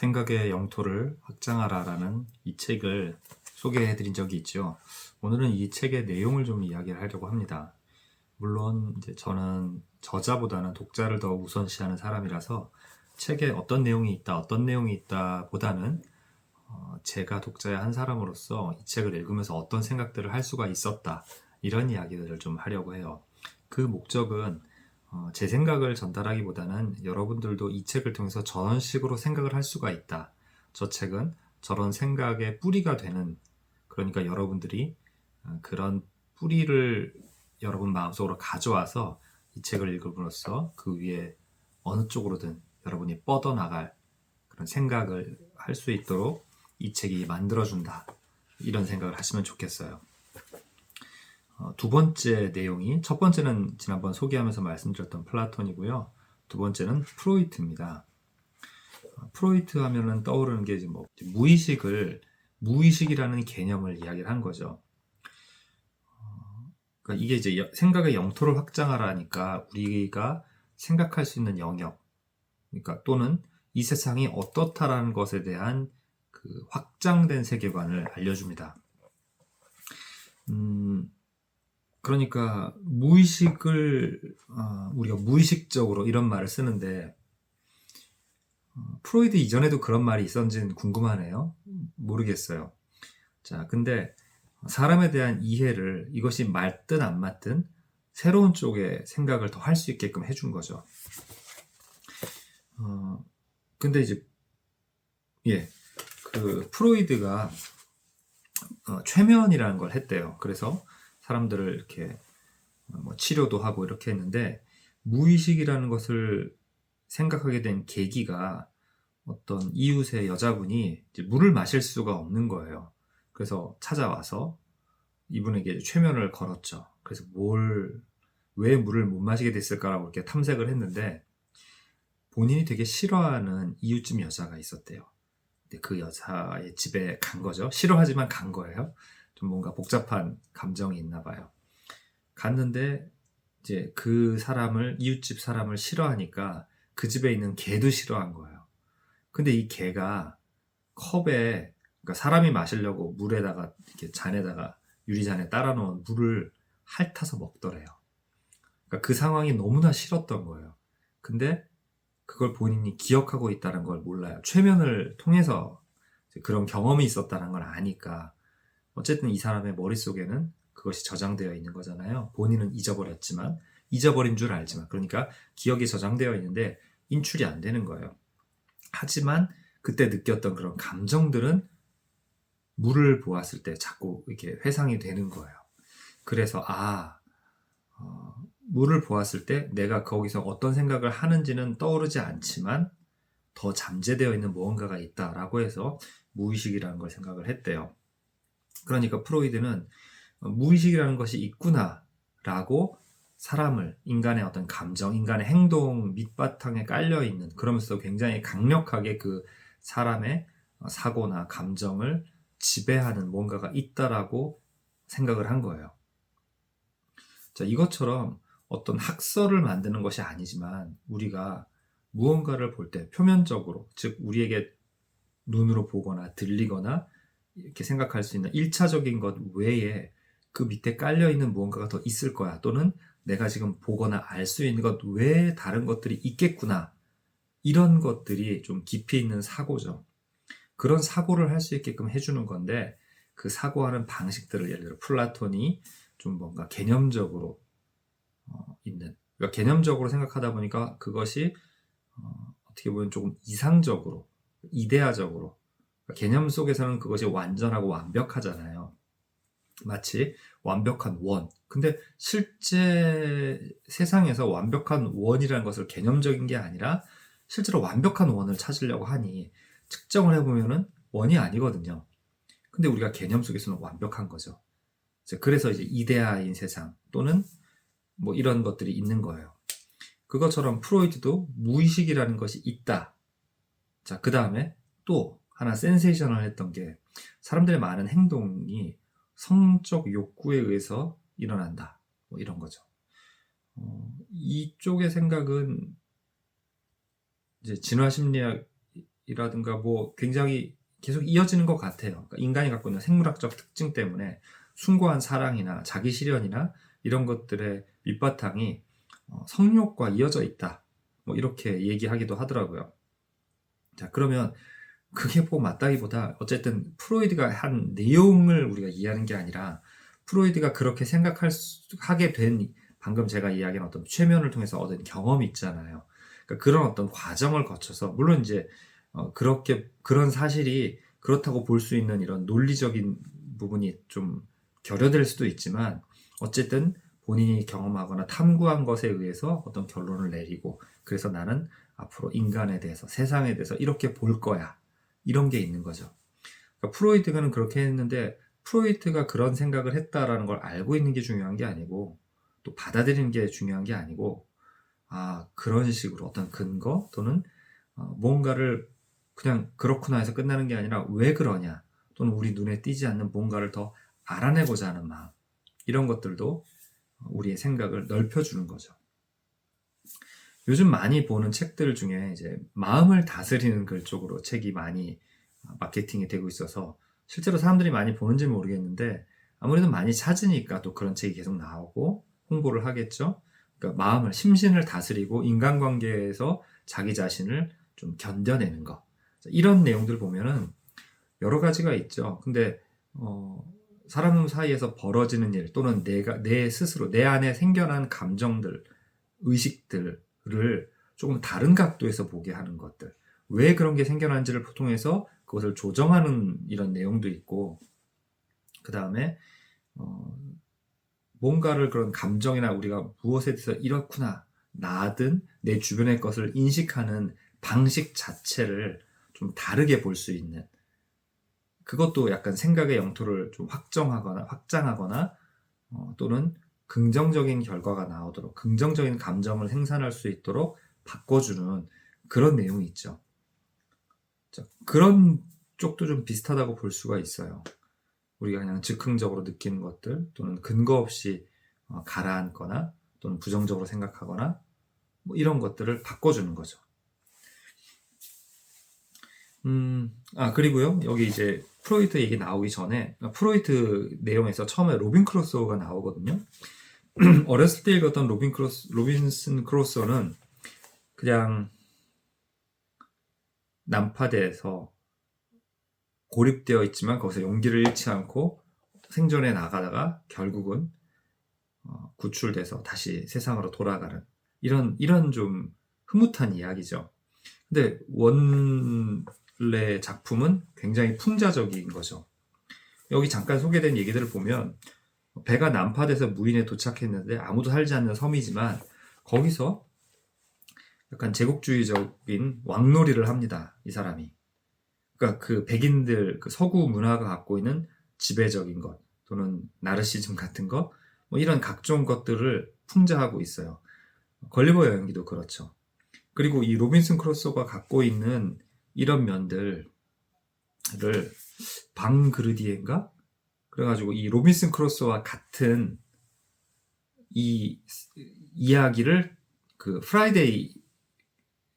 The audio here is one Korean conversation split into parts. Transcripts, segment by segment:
생각의 영토를 확장하라라는 이 책을 소개해 드린 적이 있죠. 오늘은 이 책의 내용을 좀 이야기를 하려고 합니다. 물론 이제 저는 저자보다는 독자를 더 우선시하는 사람이라서 책에 어떤 내용이 있다, 어떤 내용이 있다 보다는 제가 독자의 한 사람으로서 이 책을 읽으면서 어떤 생각들을 할 수가 있었다, 이런 이야기들을 좀 하려고 해요. 그 목적은 제 생각을 전달하기보다는 여러분들도 이 책을 통해서 저런 식으로 생각을 할 수가 있다. 저 책은 저런 생각의 뿌리가 되는, 그러니까 여러분들이 그런 뿌리를 여러분 마음속으로 가져와서 이 책을 읽음으로써 그 위에 어느 쪽으로든 여러분이 뻗어나갈 그런 생각을 할 수 있도록 이 책이 만들어준다. 이런 생각을 하시면 좋겠어요. 두 번째 내용이, 첫 번째는 지난번 소개하면서 말씀드렸던 플라톤이고요. 두 번째는 프로이트입니다. 프로이트 하면은 떠오르는 게 뭐 무의식이라는 개념을 이야기를 한 거죠. 그러니까 이게 이제 생각의 영토를 확장하라니까 우리가 생각할 수 있는 영역, 그러니까 또는 이 세상이 어떻다라는 것에 대한 그 확장된 세계관을 알려줍니다. 그러니까 우리가 무의식적으로 이런 말을 쓰는데 프로이드 이전에도 그런 말이 있었는지는 궁금하네요. 모르겠어요. 자, 근데 사람에 대한 이해를 이것이 맞든 안 맞든 새로운 쪽의 생각을 더 할 수 있게끔 해준 거죠. 근데 이제 그 프로이드가 최면이라는 걸 했대요. 그래서 사람들을 이렇게 뭐 치료도 하고 이렇게 했는데, 무의식이라는 것을 생각하게 된 계기가 어떤 이웃의 여자분이 이제 물을 마실 수가 없는 거예요. 그래서 찾아와서 이분에게 최면을 걸었죠. 그래서 왜 물을 못 마시게 됐을까라고 이렇게 탐색을 했는데, 본인이 되게 싫어하는 이웃집 여자가 있었대요. 근데 그 여자의 집에 간 거죠. 싫어하지만 간 거예요. 좀 뭔가 복잡한 감정이 있나 봐요. 갔는데 이제 이웃집 사람을 싫어하니까 그 집에 있는 개도 싫어한 거예요. 근데 이 개가 컵에, 그러니까 사람이 마시려고 물에다가 이렇게 유리잔에 따라 놓은 물을 핥아서 먹더래요. 그러니까 그 상황이 너무나 싫었던 거예요. 근데 그걸 본인이 기억하고 있다는 걸 몰라요. 최면을 통해서 그런 경험이 있었다는 걸 아니까. 어쨌든 이 사람의 머릿속에는 그것이 저장되어 있는 거잖아요. 본인은 잊어버린 줄 알지만, 그러니까 기억이 저장되어 있는데 인출이 안 되는 거예요. 하지만 그때 느꼈던 그런 감정들은 물을 보았을 때 자꾸 이렇게 회상이 되는 거예요. 그래서 물을 보았을 때 내가 거기서 어떤 생각을 하는지는 떠오르지 않지만 더 잠재되어 있는 무언가가 있다라고 해서 무의식이라는 걸 생각을 했대요. 그러니까 프로이드는 무의식이라는 것이 있구나라고 인간의 어떤 감정, 인간의 행동 밑바탕에 깔려있는, 그러면서 굉장히 강력하게 그 사람의 사고나 감정을 지배하는 뭔가가 있다라고 생각을 한 거예요. 자, 이것처럼 어떤 학설을 만드는 것이 아니지만 우리가 무언가를 볼 때 표면적으로, 즉 우리에게 눈으로 보거나 들리거나 이렇게 생각할 수 있는 1차적인 것 외에 그 밑에 깔려있는 무언가가 더 있을 거야, 또는 내가 지금 보거나 알 수 있는 것 외에 다른 것들이 있겠구나, 이런 것들이 좀 깊이 있는 사고죠. 그런 사고를 할 수 있게끔 해주는 건데, 그 사고하는 방식들을 예를 들어 플라톤이 좀 뭔가 개념적으로 그러니까 개념적으로 생각하다 보니까 그것이 어떻게 보면 조금 이상적으로, 이데아적으로, 그러니까 개념 속에서는 그것이 완전하고 완벽하잖아요. 마치 완벽한 원. 근데 실제 세상에서 완벽한 원이라는 것을 개념적인 게 아니라 실제로 완벽한 원을 찾으려고 하니 측정을 해보면은 원이 아니거든요. 근데 우리가 개념 속에서는 완벽한 거죠. 그래서 이제 이데아인 세상 또는 뭐 이런 것들이 있는 거예요. 그것처럼 프로이트도 무의식이라는 것이 있다. 자, 그 다음에 또 하나 센세이셔널 했던 게, 사람들의 많은 행동이 성적 욕구에 의해서 일어난다. 뭐 이런 거죠. 이쪽의 생각은 이제 진화심리학 이라든가 뭐 굉장히 계속 이어지는 것 같아요. 그러니까 인간이 갖고 있는 생물학적 특징 때문에 숭고한 사랑이나 자기 실현이나 이런 것들의 밑바탕이 성욕과 이어져 있다. 뭐 이렇게 얘기하기도 하더라고요. 자, 그러면 그게 뭐 맞다기보다 어쨌든 프로이드가 한 내용을 우리가 이해하는 게 아니라 프로이드가 그렇게 하게 된 방금 제가 이야기한 어떤 최면을 통해서 얻은 경험이 있잖아요. 그러니까 그런 어떤 과정을 거쳐서 물론 이제 그렇게 그런 사실이 그렇다고 볼 수 있는 이런 논리적인 부분이 좀 결여될 수도 있지만 어쨌든 본인이 경험하거나 탐구한 것에 의해서 어떤 결론을 내리고 그래서 나는 앞으로 인간에 대해서 세상에 대해서 이렇게 볼 거야. 이런 게 있는 거죠. 그러니까 프로이트는 그렇게 했는데 프로이트가 그런 생각을 했다라는 걸 알고 있는 게 중요한 게 아니고 또 받아들이는 게 중요한 게 아니고 그런 식으로 어떤 근거 또는 뭔가를 그냥 그렇구나 해서 끝나는 게 아니라 왜 그러냐 또는 우리 눈에 띄지 않는 뭔가를 더 알아내고자 하는 마음 이런 것들도 우리의 생각을 넓혀주는 거죠. 요즘 많이 보는 책들 중에 이제 마음을 다스리는 글 쪽으로 책이 많이 마케팅이 되고 있어서 실제로 사람들이 많이 보는지는 모르겠는데 아무래도 많이 찾으니까 또 그런 책이 계속 나오고 홍보를 하겠죠. 그러니까 마음을, 심신을 다스리고 인간관계에서 자기 자신을 좀 견뎌내는 거. 이런 내용들 보면은 여러 가지가 있죠. 근데 사람 사이에서 벌어지는 일 또는 내 스스로 내 안에 생겨난 감정들, 의식들을 조금 다른 각도에서 보게 하는 것들. 왜 그런 게 생겨난지를 통해서 그것을 조정하는 이런 내용도 있고, 그 다음에 뭔가를 그런 감정이나 우리가 무엇에 대해서 이렇구나, 나든 내 주변의 것을 인식하는 방식 자체를 좀 다르게 볼 수 있는 그것도 약간 생각의 영토를 좀 확장하거나 또는 긍정적인 결과가 나오도록 긍정적인 감정을 생산할 수 있도록 바꿔주는 그런 내용이 있죠. 자, 그런 쪽도 좀 비슷하다고 볼 수가 있어요. 우리가 그냥 즉흥적으로 느끼는 것들 또는 근거 없이 가라앉거나 또는 부정적으로 생각하거나 뭐 이런 것들을 바꿔주는 거죠. 그리고요, 여기 이제 프로이트 얘기 나오기 전에, 프로이트 내용에서 처음에 로빈 크루소가 나오거든요. 어렸을 때 읽었던 로빈슨 크루소는 그냥 난파대에서 고립되어 있지만 거기서 용기를 잃지 않고 생존해 나가다가 결국은 구출돼서 다시 세상으로 돌아가는 이런 좀 흐뭇한 이야기죠. 근데 원래 작품은 굉장히 풍자적인 거죠. 여기 잠깐 소개된 얘기들을 보면 배가 난파돼서 무인에 도착했는데 아무도 살지 않는 섬이지만 거기서 약간 제국주의적인 왕놀이를 합니다. 이 사람이. 그러니까 그 백인들 그 서구 문화가 갖고 있는 지배적인 것 또는 나르시즘 같은 것 뭐 이런 각종 것들을 풍자하고 있어요. 걸리버 여행기도 그렇죠. 그리고 이 로빈슨 크루소가 갖고 있는 이런 면들을 방그르디에인가? 그래가지고 이 로빈슨 크루소와 같은 이 이야기를 그 프라이데이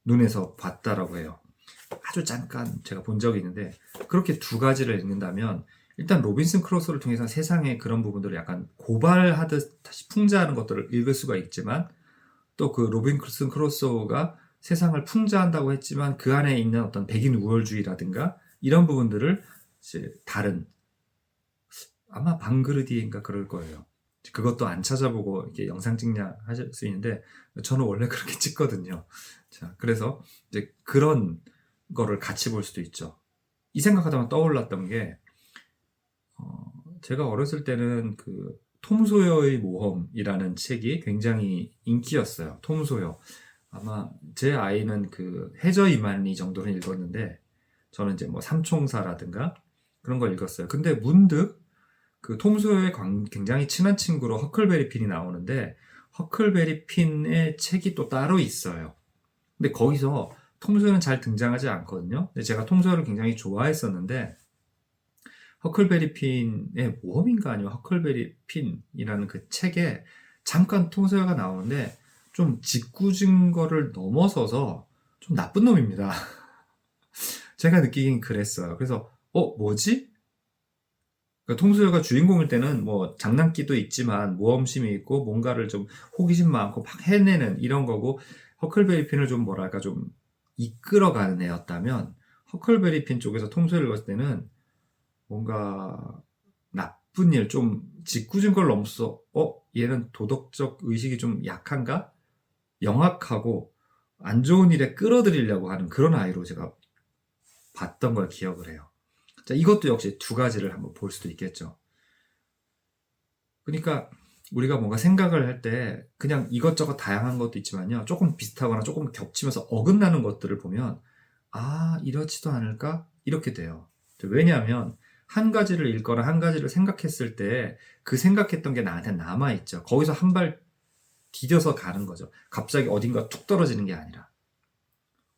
눈에서 봤다라고 해요. 아주 잠깐 제가 본 적이 있는데 그렇게 두 가지를 읽는다면 일단 로빈슨 크루소를 통해서 세상의 그런 부분들을 약간 고발하듯 다시 풍자하는 것들을 읽을 수가 있지만 또 그 로빈슨 크루소가 세상을 풍자한다고 했지만 그 안에 있는 어떤 백인 우월주의라든가 이런 부분들을 이제 다른 아마 방그르디인가 그럴 거예요. 그것도 안 찾아보고 이렇게 영상 찍냐 하실 수 있는데 저는 원래 그렇게 찍거든요. 자, 그래서 이제 그런 거를 같이 볼 수도 있죠. 이 생각하다가 떠올랐던 게 제가 어렸을 때는 그 톰 소여의 모험이라는 책이 굉장히 인기였어요. 톰 소여. 아마 제 아이는 그 해저 이만희 정도는 읽었는데 저는 이제 뭐 삼총사라든가 그런 걸 읽었어요. 근데 문득 그 톰 소여의 굉장히 친한 친구로 허클베리 핀이 나오는데 허클베리 핀의 책이 또 따로 있어요. 근데 거기서 톰 소여는 잘 등장하지 않거든요. 근데 제가 톰 소여를 굉장히 좋아했었는데 허클베리 핀의 모험인가 아니면 허클베리 핀이라는 그 책에 잠깐 톰 소여가 나오는데 좀 짓궂은 거를 넘어서서 좀 나쁜 놈입니다. 제가 느끼긴 그랬어요. 그래서 뭐지? 그러니까 통수열가 주인공일 때는 뭐 장난기도 있지만 모험심이 있고 뭔가를 좀 호기심 많고 막 해내는 이런 거고, 허클베리 핀을 좀 뭐랄까 좀 이끌어가는 애였다면, 허클베리 핀 쪽에서 통수열을 읽었을 때는 뭔가 나쁜 일, 좀 짓궂은 걸 넘어서 얘는 도덕적 의식이 좀 약한가? 영악하고 안 좋은 일에 끌어들이려고 하는 그런 아이로 제가 봤던 걸 기억을 해요. 자, 이것도 역시 두 가지를 한번 볼 수도 있겠죠. 그러니까 우리가 뭔가 생각을 할 때 그냥 이것저것 다양한 것도 있지만요, 조금 비슷하거나 조금 겹치면서 어긋나는 것들을 보면 이렇지도 않을까? 이렇게 돼요. 왜냐하면 한 가지를 읽거나 한 가지를 생각했을 때 그 생각했던 게 나한테 남아있죠. 거기서 한 발 디뎌서 가는 거죠. 갑자기 어딘가 툭 떨어지는 게 아니라,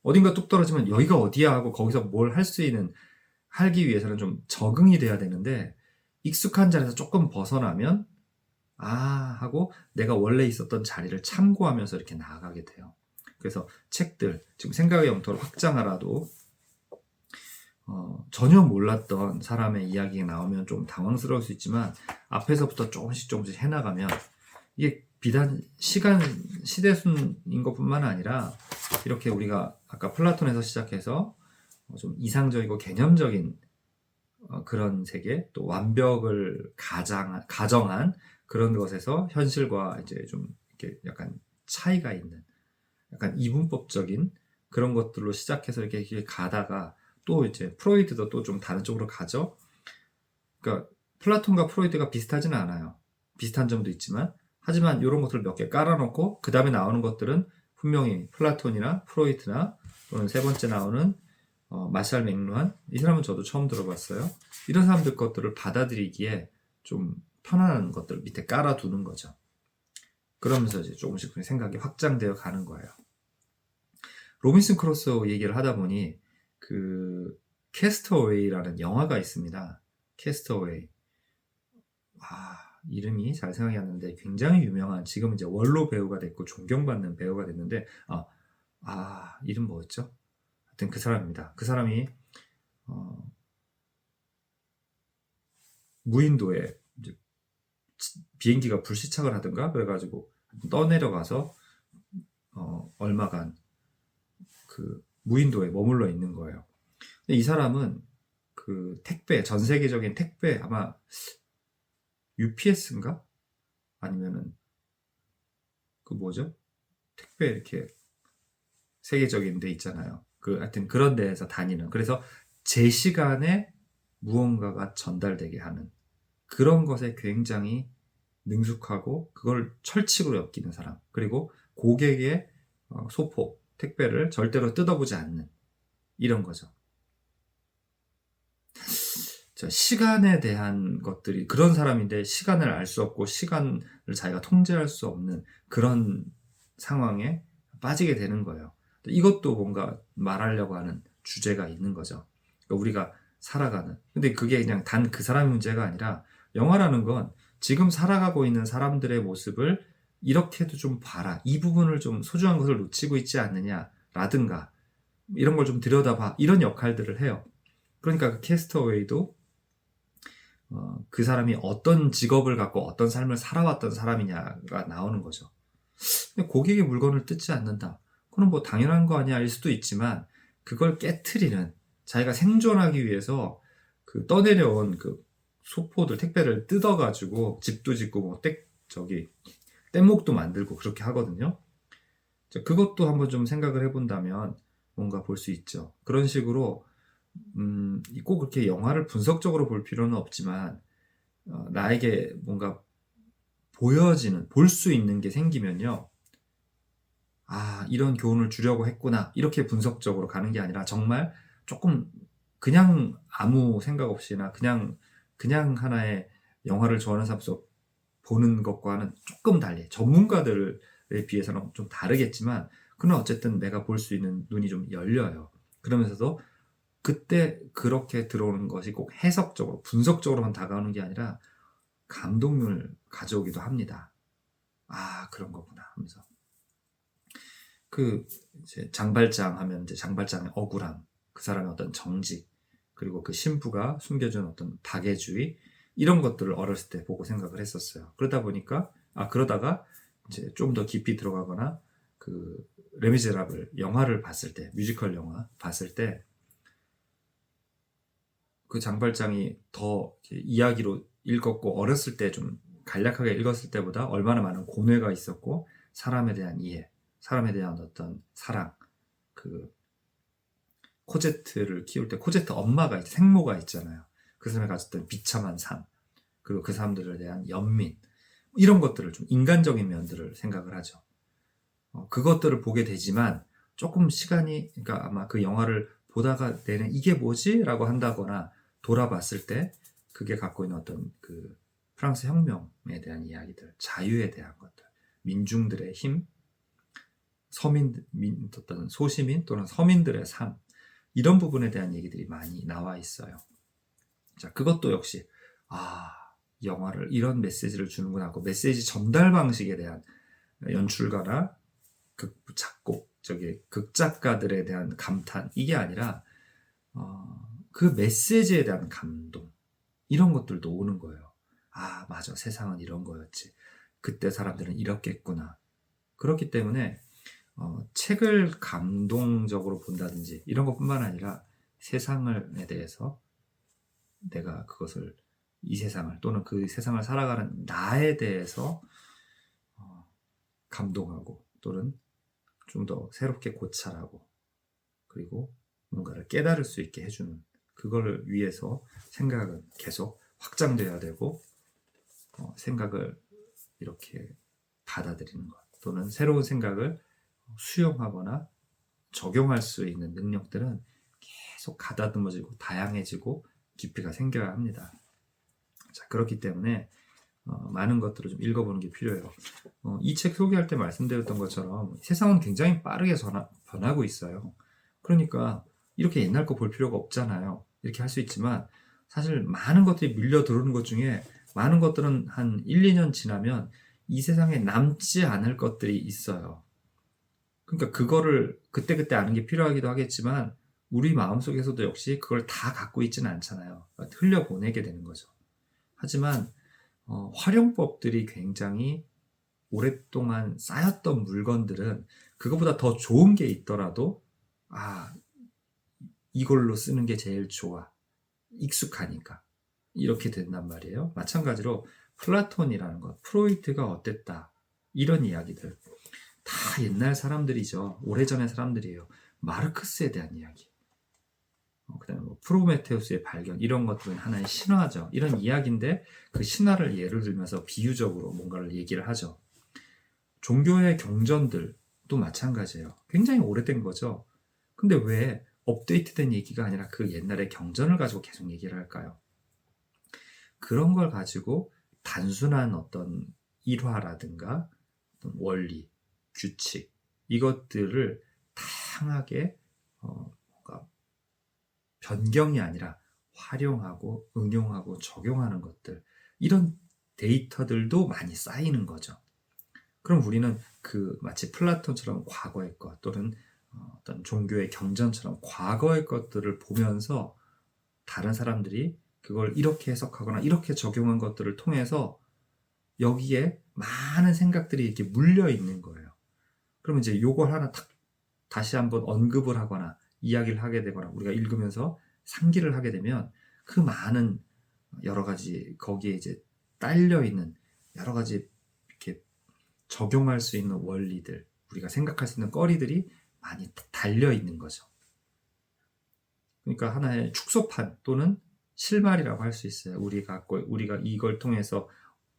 어딘가 뚝 떨어지면 여기가 어디야 하고 거기서 뭘 할 수 있는, 하기 위해서는 좀 적응이 돼야 되는데, 익숙한 자리에서 조금 벗어나면 하고 내가 원래 있었던 자리를 참고하면서 이렇게 나아가게 돼요. 그래서 책들, 지금 생각의 영토를 확장하라도 전혀 몰랐던 사람의 이야기가 나오면 좀 당황스러울 수 있지만, 앞에서부터 조금씩 해나가면 이게 비단 시대순인 것뿐만 아니라, 이렇게 우리가 아까 플라톤에서 시작해서 좀 이상적이고 개념적인 그런 세계, 또 완벽을 가정한 그런 것에서 현실과 이제 좀 이렇게 약간 차이가 있는, 약간 이분법적인 그런 것들로 시작해서 이렇게 가다가, 또 이제 프로이드도 또 좀 다른 쪽으로 가죠. 그러니까 플라톤과 프로이드가 비슷하지는 않아요. 비슷한 점도 있지만, 하지만 이런 것들을 몇 개 깔아놓고 그 다음에 나오는 것들은 분명히 플라톤이나 프로이트나, 또는 세 번째 나오는 마샬 맥루한, 이 사람은 저도 처음 들어봤어요. 이런 사람들 것들을 받아들이기에 좀 편안한 것들을 밑에 깔아두는 거죠. 그러면서 이제 조금씩 생각이 확장되어 가는 거예요. 로빈슨 크루소 얘기를 하다 보니 그 캐스터웨이라는 영화가 있습니다. 캐스터웨이. 이름이 잘 생각이 안 나는데 굉장히 유명한, 지금 이제 원로 배우가 됐고 존경받는 배우가 됐는데, 이름 뭐였죠? 하여튼 그 사람입니다. 그 사람이 무인도에 이제 비행기가 불시착을 하든가 그래가지고 떠내려가서 얼마간 그 무인도에 머물러 있는 거예요. 근데 이 사람은 그 택배, 전 세계적인 택배, 아마 UPS인가? 아니면은 그 뭐죠? 택배 이렇게 세계적인 데 있잖아요. 하여튼 그런 데에서 다니는, 그래서 제 시간에 무언가가 전달되게 하는 그런 것에 굉장히 능숙하고 그걸 철칙으로 엮이는 사람, 그리고 고객의 소포, 택배를 절대로 뜯어보지 않는, 이런 거죠. 시간에 대한 것들이 그런 사람인데, 시간을 알 수 없고 시간을 자기가 통제할 수 없는 그런 상황에 빠지게 되는 거예요. 이것도 뭔가 말하려고 하는 주제가 있는 거죠. 그러니까 우리가 살아가는, 근데 그게 그냥 단 그 사람의 문제가 아니라, 영화라는 건 지금 살아가고 있는 사람들의 모습을 이렇게도 좀 봐라, 이 부분을 좀 소중한 것을 놓치고 있지 않느냐 라든가, 이런 걸 좀 들여다봐, 이런 역할들을 해요. 그러니까 그 캐스터웨이도 그 사람이 어떤 직업을 갖고 어떤 삶을 살아왔던 사람이냐가 나오는 거죠. 근데 고객의 물건을 뜯지 않는다, 그건 뭐 당연한 거 아니야 일 수도 있지만, 그걸 깨트리는, 자기가 생존하기 위해서 그 떠내려온 그 소포들, 택배를 뜯어가지고 집도 짓고 뭐 뗏목도 만들고 그렇게 하거든요. 그것도 한번 좀 생각을 해본다면 뭔가 볼 수 있죠. 그런 식으로 꼭 그렇게 영화를 분석적으로 볼 필요는 없지만, 나에게 뭔가 보여지는, 볼 수 있는 게 생기면요, 이런 교훈을 주려고 했구나, 이렇게 분석적으로 가는 게 아니라, 정말 조금 그냥 아무 생각 없이나 그냥 하나의 영화를 좋아하는 사람으로서 보는 것과는 조금 달리, 전문가들에 비해서는 좀 다르겠지만, 그러나 어쨌든 내가 볼 수 있는 눈이 좀 열려요. 그러면서도 그때 그렇게 들어오는 것이 꼭 해석적으로, 분석적으로만 다가오는 게 아니라 감동을 가져오기도 합니다. 그런 거구나 하면서. 이제 장발장 하면 이제 장발장의 억울함, 그 사람의 어떤 정직, 그리고 그 신부가 숨겨준 어떤 박애주의, 이런 것들을 어렸을 때 보고 생각을 했었어요. 그러다가 이제 좀 더 깊이 들어가거나 그 레미제라블 영화를 봤을 때, 뮤지컬 영화 봤을 때 그 장발장이 더 이야기로 읽었고, 어렸을 때 좀 간략하게 읽었을 때보다 얼마나 많은 고뇌가 있었고, 사람에 대한 이해, 사람에 대한 어떤 사랑, 그 코제트를 키울 때 코제트 엄마가 생모가 있잖아요. 그 사람이 가졌던 비참한 삶, 그리고 그 사람들에 대한 연민, 이런 것들을 좀 인간적인 면들을 생각을 하죠. 그것들을 보게 되지만 조금 시간이, 그러니까 아마 그 영화를 보다가 내는 이게 뭐지? 라고 한다거나 돌아봤을 때 그게 갖고 있는 어떤 그 프랑스 혁명에 대한 이야기들, 자유에 대한 것들, 민중들의 힘, 어떤 소시민 또는 서민들의 삶, 이런 부분에 대한 얘기들이 많이 나와 있어요. 자, 그것도 역시 영화를 이런 메시지를 주는구나 하고, 메시지 전달 방식에 대한 연출가나 극작가들에 대한 감탄, 이게 아니라 그 메시지에 대한 감동, 이런 것들도 오는 거예요. 맞아, 세상은 이런 거였지, 그때 사람들은 이렇겠구나. 그렇기 때문에 책을 감동적으로 본다든지 이런 것뿐만 아니라 세상에 대해서 내가 그것을, 이 세상을 또는 그 세상을 살아가는 나에 대해서 감동하고, 또는 좀 더 새롭게 고찰하고, 그리고 뭔가를 깨달을 수 있게 해주는, 그걸 위해서 생각은 계속 확장돼야 되고, 생각을 이렇게 받아들이는 것, 또는 새로운 생각을 수용하거나 적용할 수 있는 능력들은 계속 가다듬어지고 다양해지고 깊이가 생겨야 합니다. 자, 그렇기 때문에 많은 것들을 좀 읽어보는 게 필요해요. 이 책 소개할 때 말씀드렸던 것처럼 세상은 굉장히 빠르게 변하고 있어요. 그러니까 이렇게 옛날 거 볼 필요가 없잖아요. 이렇게 할 수 있지만, 사실 많은 것들이 밀려 들어오는 것 중에 많은 것들은 한 1, 2년 지나면 이 세상에 남지 않을 것들이 있어요. 그러니까 그거를 그때그때 아는 게 필요하기도 하겠지만, 우리 마음속에서도 역시 그걸 다 갖고 있지는 않잖아요. 흘려보내게 되는 거죠. 하지만 활용법들이 굉장히 오랫동안 쌓였던 물건들은 그것보다 더 좋은 게 있더라도 이걸로 쓰는 게 제일 좋아, 익숙하니까 이렇게 된단 말이에요. 마찬가지로 플라톤이라는 것, 프로이트가 어땠다, 이런 이야기들 다 옛날 사람들이죠. 오래전의 사람들이에요. 마르크스에 대한 이야기, 그 다음에 프로메테우스의 발견, 이런 것들은 하나의 신화죠. 이런 이야기인데 그 신화를 예를 들면서 비유적으로 뭔가를 얘기를 하죠. 종교의 경전들도 마찬가지예요. 굉장히 오래된 거죠. 근데 왜 업데이트된 얘기가 아니라 그 옛날의 경전을 가지고 계속 얘기를 할까요? 그런 걸 가지고 단순한 어떤 일화라든가 어떤 원리, 규칙, 이것들을 다양하게 뭔가 변경이 아니라 활용하고 응용하고 적용하는 것들, 이런 데이터들도 많이 쌓이는 거죠. 그럼 우리는 마치 플라톤처럼 과거의 것, 또는 어떤 종교의 경전처럼 과거의 것들을 보면서 다른 사람들이 그걸 이렇게 해석하거나 이렇게 적용한 것들을 통해서 여기에 많은 생각들이 이렇게 물려 있는 거예요. 그러면 이제 요걸 하나 다시 한번 언급을 하거나 이야기를 하게 되거나 우리가 읽으면서 상기를 하게 되면 그 많은 여러 가지 거기에 이제 딸려 있는 여러 가지 이렇게 적용할 수 있는 원리들, 우리가 생각할 수 있는 거리들이 많이 달려 있는 거죠. 그러니까 하나의 축소판 또는 실마리라고 할 수 있어요. 우리가 이걸 통해서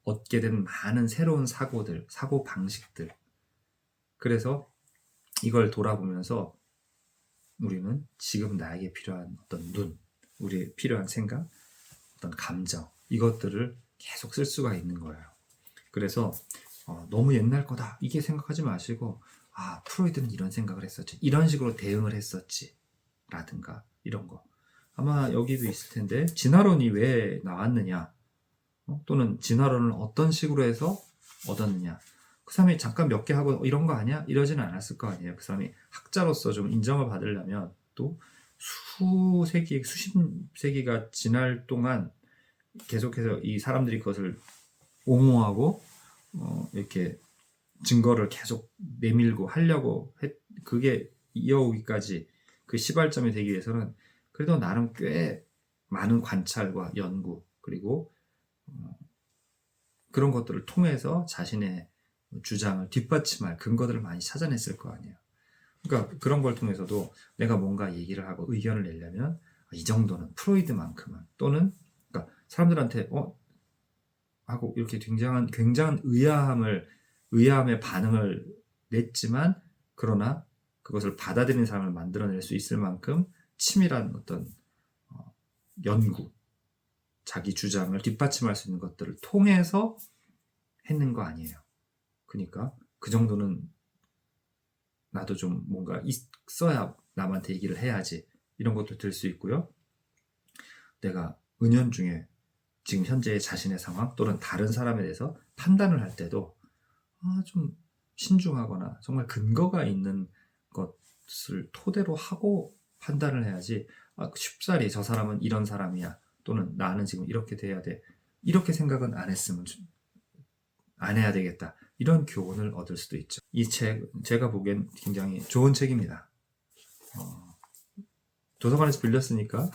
얻게 된 많은 새로운 사고들, 사고 방식들. 그래서 이걸 돌아보면서 우리는 지금 나에게 필요한 어떤 우리의 필요한 생각, 어떤 감정, 이것들을 계속 쓸 수가 있는 거예요. 그래서 너무 옛날 거다 이게 생각하지 마시고, 프로이드는 이런 생각을 했었지, 이런 식으로 대응을 했었지 라든가 이런 거. 아마 여기도 있을 텐데, 진화론이 왜 나왔느냐, 또는 진화론을 어떤 식으로 해서 얻었느냐, 그 사람이 잠깐 몇 개 하고 이런 거 아니야? 이러지는 않았을 거 아니에요. 그 사람이 학자로서 좀 인정을 받으려면 또 수세기, 수십 세기가 지날 동안 계속해서 이 사람들이 그것을 옹호하고 이렇게 증거를 계속 내밀고 하려고 그게 이어오기까지 그 시발점이 되기 위해서는 그래도 나름 꽤 많은 관찰과 연구 그리고 그런 것들을 통해서 자신의 주장을 뒷받침할 근거들을 많이 찾아냈을 거 아니에요. 그러니까 그런 걸 통해서도 내가 뭔가 얘기를 하고 의견을 내려면 이 정도는 프로이드만큼은 또는 그러니까 사람들한테 하고 이렇게 굉장한 의아함의 반응을 냈지만 그러나 그것을 받아들이는 사람을 만들어낼 수 있을 만큼 치밀한 어떤 연구, 자기 주장을 뒷받침할 수 있는 것들을 통해서 했는 거 아니에요. 그러니까 그 정도는 나도 좀 뭔가 있어야 남한테 얘기를 해야지 이런 것도 들 수 있고요. 내가 은연중에 지금 현재의 자신의 상황 또는 다른 사람에 대해서 판단을 할 때도 좀 신중하거나 정말 근거가 있는 것을 토대로 하고 판단을 해야지 쉽사리 저 사람은 이런 사람이야 또는 나는 지금 이렇게 돼야 돼 이렇게 생각은 안 했으면 안 해야 되겠다 이런 교훈을 얻을 수도 있죠. 이 책 제가 보기엔 굉장히 좋은 책입니다. 도서관에서 빌렸으니까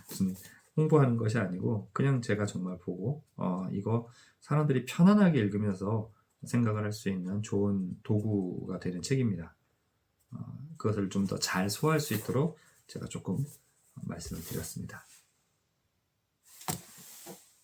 무슨 홍보하는 것이 아니고 그냥 제가 정말 보고 이거 사람들이 편안하게 읽으면서 생각을 할 수 있는 좋은 도구가 되는 책입니다. 그것을 좀 더 잘 소화할 수 있도록 제가 조금 말씀을 드렸습니다.